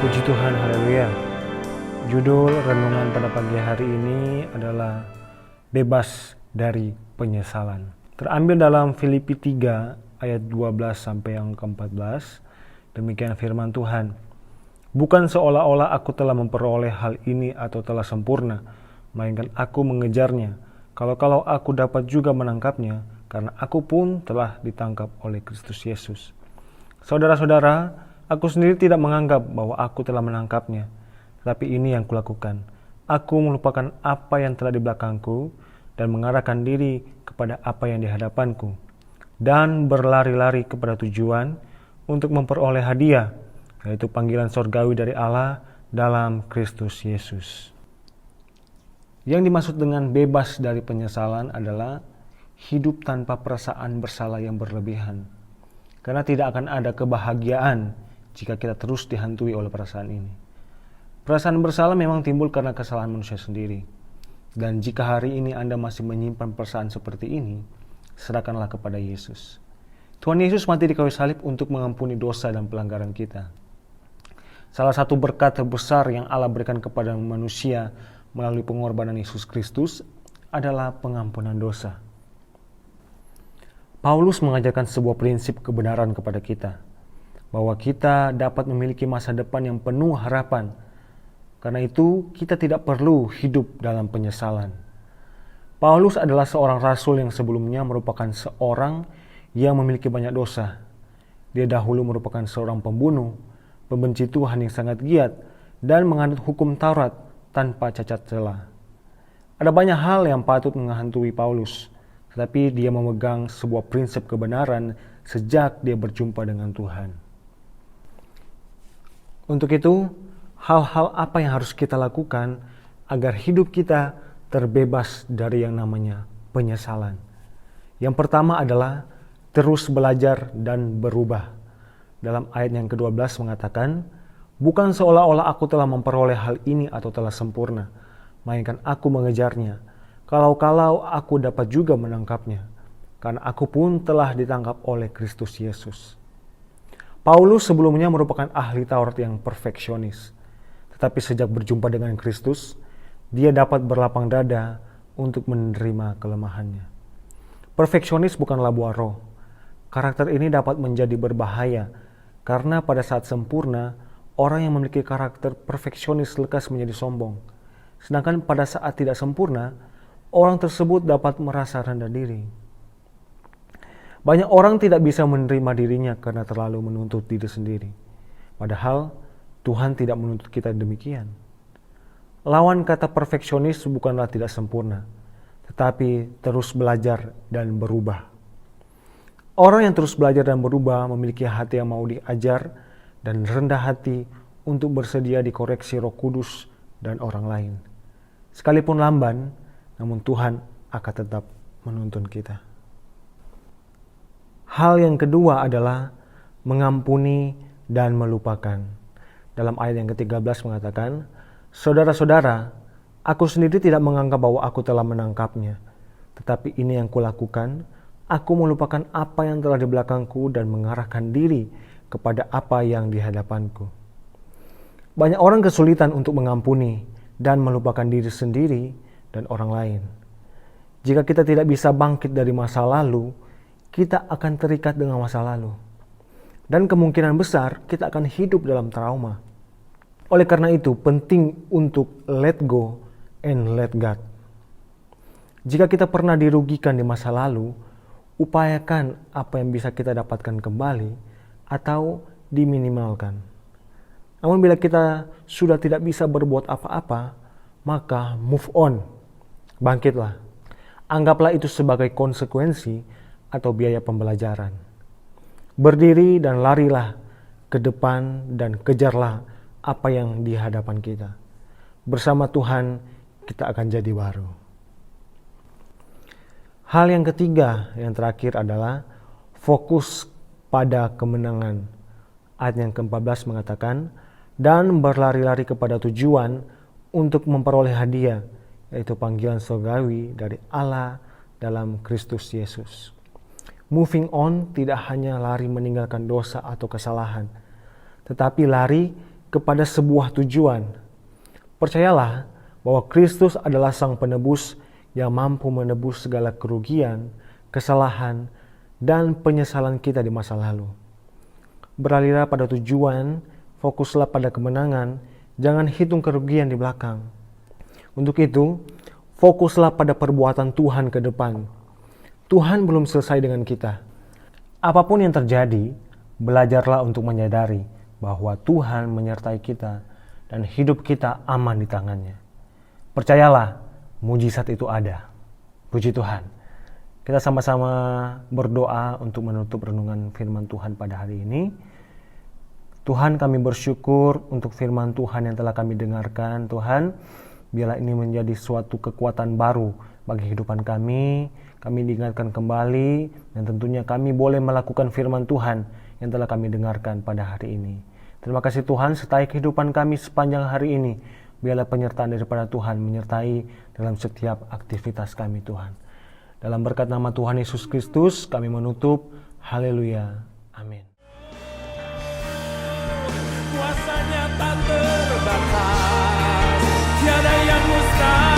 Puji Tuhan, haleluya. Judul renungan pada pagi hari ini adalah Bebas dari Penyesalan. Terambil dalam Filipi 3 ayat 12 sampai yang ke-14. Demikian firman Tuhan. Bukan seolah-olah aku telah memperoleh hal ini atau telah sempurna, melainkan aku mengejarnya. Kalau aku dapat juga menangkapnya, karena aku pun telah ditangkap oleh Kristus Yesus. Saudara-saudara, aku sendiri tidak menganggap bahwa aku telah menangkapnya, tetapi ini yang kulakukan. Aku melupakan apa yang telah di belakangku dan mengarahkan diri kepada apa yang di hadapanku, dan berlari-lari kepada tujuan untuk memperoleh hadiah, yaitu panggilan sorgawi dari Allah dalam Kristus Yesus. Yang dimaksud dengan bebas dari penyesalan adalah hidup tanpa perasaan bersalah yang berlebihan. Karena tidak akan ada kebahagiaan jika kita terus dihantui oleh perasaan ini. Perasaan bersalah memang timbul karena kesalahan manusia sendiri. Dan jika hari ini Anda masih menyimpan perasaan seperti ini, serahkanlah kepada Yesus. Tuhan Yesus mati di kayu salib untuk mengampuni dosa dan pelanggaran kita. Salah satu berkat terbesar yang Allah berikan kepada manusia melalui pengorbanan Yesus Kristus adalah pengampunan dosa. Paulus mengajarkan sebuah prinsip kebenaran kepada kita, bahwa kita dapat memiliki masa depan yang penuh harapan. Karena itu, kita tidak perlu hidup dalam penyesalan. Paulus adalah seorang rasul yang sebelumnya merupakan seorang yang memiliki banyak dosa. Dia dahulu merupakan seorang pembunuh, pembenci Tuhan yang sangat giat, dan menganut hukum Taurat tanpa cacat celah. Ada banyak hal yang patut menghantui Paulus, tetapi dia memegang sebuah prinsip kebenaran sejak dia berjumpa dengan Tuhan. Untuk itu, hal-hal apa yang harus kita lakukan agar hidup kita terbebas dari yang namanya penyesalan? Yang pertama adalah terus belajar dan berubah. Dalam ayat yang ke-12 mengatakan, bukan seolah-olah aku telah memperoleh hal ini atau telah sempurna, melainkan aku mengejarnya. Kalau aku dapat juga menangkapnya, karena aku pun telah ditangkap oleh Kristus Yesus. Paulus sebelumnya merupakan ahli Taurat yang perfeksionis, tetapi sejak berjumpa dengan Kristus, dia dapat berlapang dada untuk menerima kelemahannya. Perfeksionis bukanlah buah roh. Karakter ini dapat menjadi berbahaya, karena pada saat sempurna, orang yang memiliki karakter perfeksionis lekas menjadi sombong. Sedangkan pada saat tidak sempurna, orang tersebut dapat merasa rendah diri. Banyak orang tidak bisa menerima dirinya karena terlalu menuntut diri sendiri. Padahal Tuhan tidak menuntut kita demikian. Lawan kata perfeksionis bukanlah tidak sempurna, tetapi terus belajar dan berubah. Orang yang terus belajar dan berubah memiliki hati yang mau diajar dan rendah hati untuk bersedia dikoreksi Roh Kudus dan orang lain. Sekalipun lamban, namun Tuhan akan tetap menuntun kita. Hal yang kedua adalah mengampuni dan melupakan. Dalam ayat yang ke-13 mengatakan, saudara-saudara, aku sendiri tidak menganggap bahwa aku telah menangkapnya. Tetapi ini yang kulakukan, aku melupakan apa yang telah di belakangku dan mengarahkan diri kepada apa yang di hadapanku. Banyak orang kesulitan untuk mengampuni dan melupakan diri sendiri dan orang lain. Jika kita tidak bisa bangkit dari masa lalu, kita akan terikat dengan masa lalu. Dan kemungkinan besar kita akan hidup dalam trauma. Oleh karena itu, penting untuk let go and let God. Jika kita pernah dirugikan di masa lalu, upayakan apa yang bisa kita dapatkan kembali atau diminimalkan. Namun bila kita sudah tidak bisa berbuat apa-apa, maka move on. Bangkitlah. Anggaplah itu sebagai konsekuensi atau biaya pembelajaran. Berdiri dan larilah ke depan dan kejarlah apa yang di hadapan kita. Bersama Tuhan kita akan jadi baru. Hal yang ketiga, yang terakhir adalah fokus pada kemenangan. Ayat yang ke-14 mengatakan, dan berlari-lari kepada tujuan untuk memperoleh hadiah, yaitu panggilan surgawi dari Allah dalam Kristus Yesus. Moving on tidak hanya lari meninggalkan dosa atau kesalahan, tetapi lari kepada sebuah tujuan. Percayalah bahwa Kristus adalah Sang Penebus yang mampu menebus segala kerugian, kesalahan, dan penyesalan kita di masa lalu. Beralihlah pada tujuan, fokuslah pada kemenangan, jangan hitung kerugian di belakang. Untuk itu, fokuslah pada perbuatan Tuhan ke depan. Tuhan belum selesai dengan kita. Apapun yang terjadi, belajarlah untuk menyadari bahwa Tuhan menyertai kita dan hidup kita aman di tangannya. Percayalah, mujizat itu ada. Puji Tuhan. Kita sama-sama berdoa untuk menutup renungan firman Tuhan pada hari ini. Tuhan, kami bersyukur untuk firman Tuhan yang telah kami dengarkan. Tuhan, biarlah ini menjadi suatu kekuatan baru bagi kehidupan kami. Kami diingatkan kembali dan tentunya kami boleh melakukan firman Tuhan yang telah kami dengarkan pada hari ini. Terima kasih Tuhan, sertai kehidupan kami sepanjang hari ini. Biarlah penyertaan daripada Tuhan menyertai dalam setiap aktivitas kami Tuhan. Dalam berkat nama Tuhan Yesus Kristus kami menutup. Haleluya. Amin. Kuasanya tak terbatas, tiada yang mustahil.